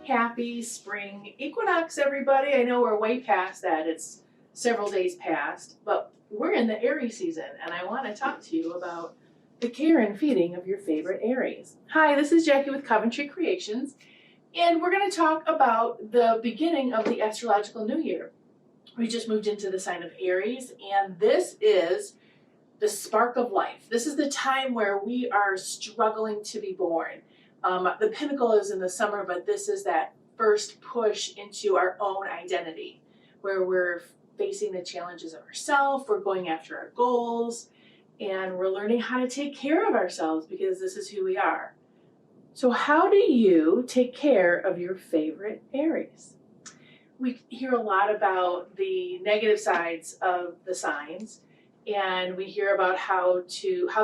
happy spring equinox, everybody. I know we're way past that. It's several days past, but we're in the Aries season, and I want to talk to you about the care and feeding of your favorite Aries. Hi, this is Jackie with Coventry Creations, and we're going to talk about the beginning of the astrological new year. We just moved into the sign of Aries, and this is the spark of life. This is the time where we are struggling to be born. The pinnacle is in the summer, but this is that first push into our own identity, where we're facing the challenges of ourselves, we're going after our goals, and we're learning how to take care of ourselves because this is who we are. So how do you take care of your favorite Aries? We hear a lot about the negative sides of the signs, and we hear about how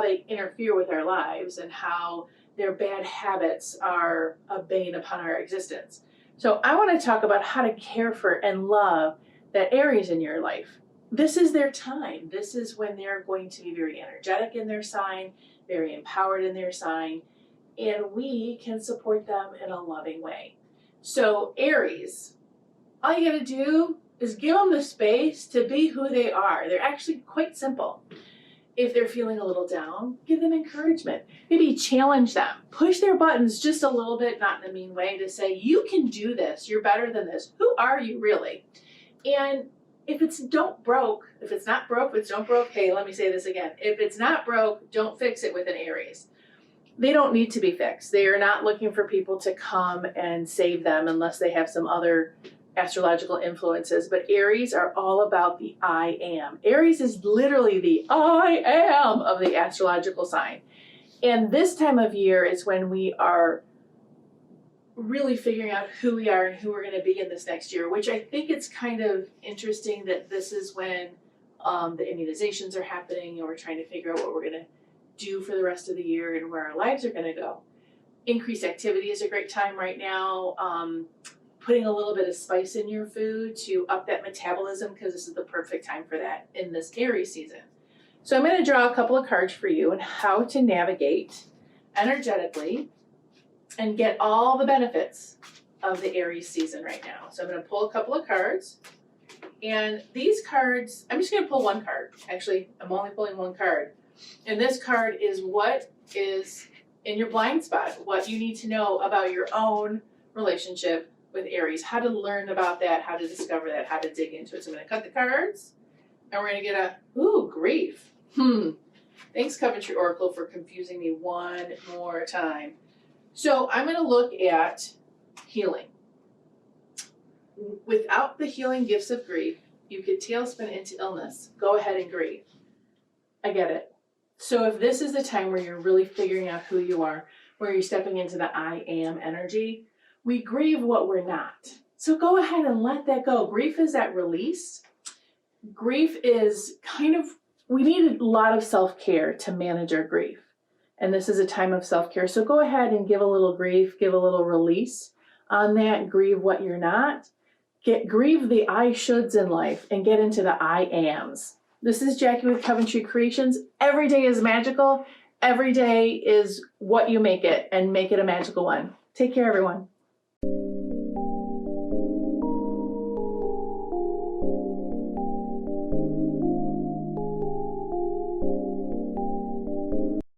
they interfere with our lives and how their bad habits are a bane upon our existence. So I want to talk about how to care for and love that Aries in your life. This is their time. This is when they're going to be very energetic in their sign, very empowered in their sign, and we can support them in a loving way. So Aries, all you got to do is give them the space to be who they are. They're actually quite simple. If they're feeling a little down, give them encouragement. Maybe challenge them. Push their buttons just a little bit, not in a mean way, to say, you can do this. You're better than this. Who are you really? And if it's not broke, hey, let me say this again. If it's not broke, don't fix it with an Aries. They don't need to be fixed. They are not looking for people to come and save them unless they have some other astrological influences, but Aries are all about the I am. Aries is literally the I am of the astrological sign. And this time of year is when we are really figuring out who we are and who we're going to be in this next year, which I think it's kind of interesting that this is when the immunizations are happening and we're trying to figure out what we're going to do for the rest of the year and where our lives are going to go. Increased activity is a great time right now. Putting a little bit of spice in your food to up that metabolism, because this is the perfect time for that in this Aries season. So I'm going to draw a couple of cards for you on how to navigate energetically and get all the benefits of the Aries season right now. So I'm going to pull a couple of cards, and these cards, I'm just going to pull one card. Actually, I'm only pulling one card. And this card is what is in your blind spot, what you need to know about your own relationship with Aries, how to learn about that, how to discover that, how to dig into it. So I'm going to cut the cards, and we're going to get grief. Thanks, Coventry Oracle, for confusing me one more time. So I'm going to look at healing. Without the healing gifts of grief, you could tailspin into illness. Go ahead and grieve. I get it. So if this is the time where you're really figuring out who you are, where you're stepping into the I am energy, we grieve what we're not. So go ahead and let that go. Grief is that release. Grief is we need a lot of self-care to manage our grief. And this is a time of self-care. So go ahead and give a little grief, give a little release on that. Grieve what you're not. Grieve the I shoulds in life and get into the I ams. This is Jackie with Coventry Creations. Every day is magical. Every day is what you make it, and make it a magical one. Take care, everyone.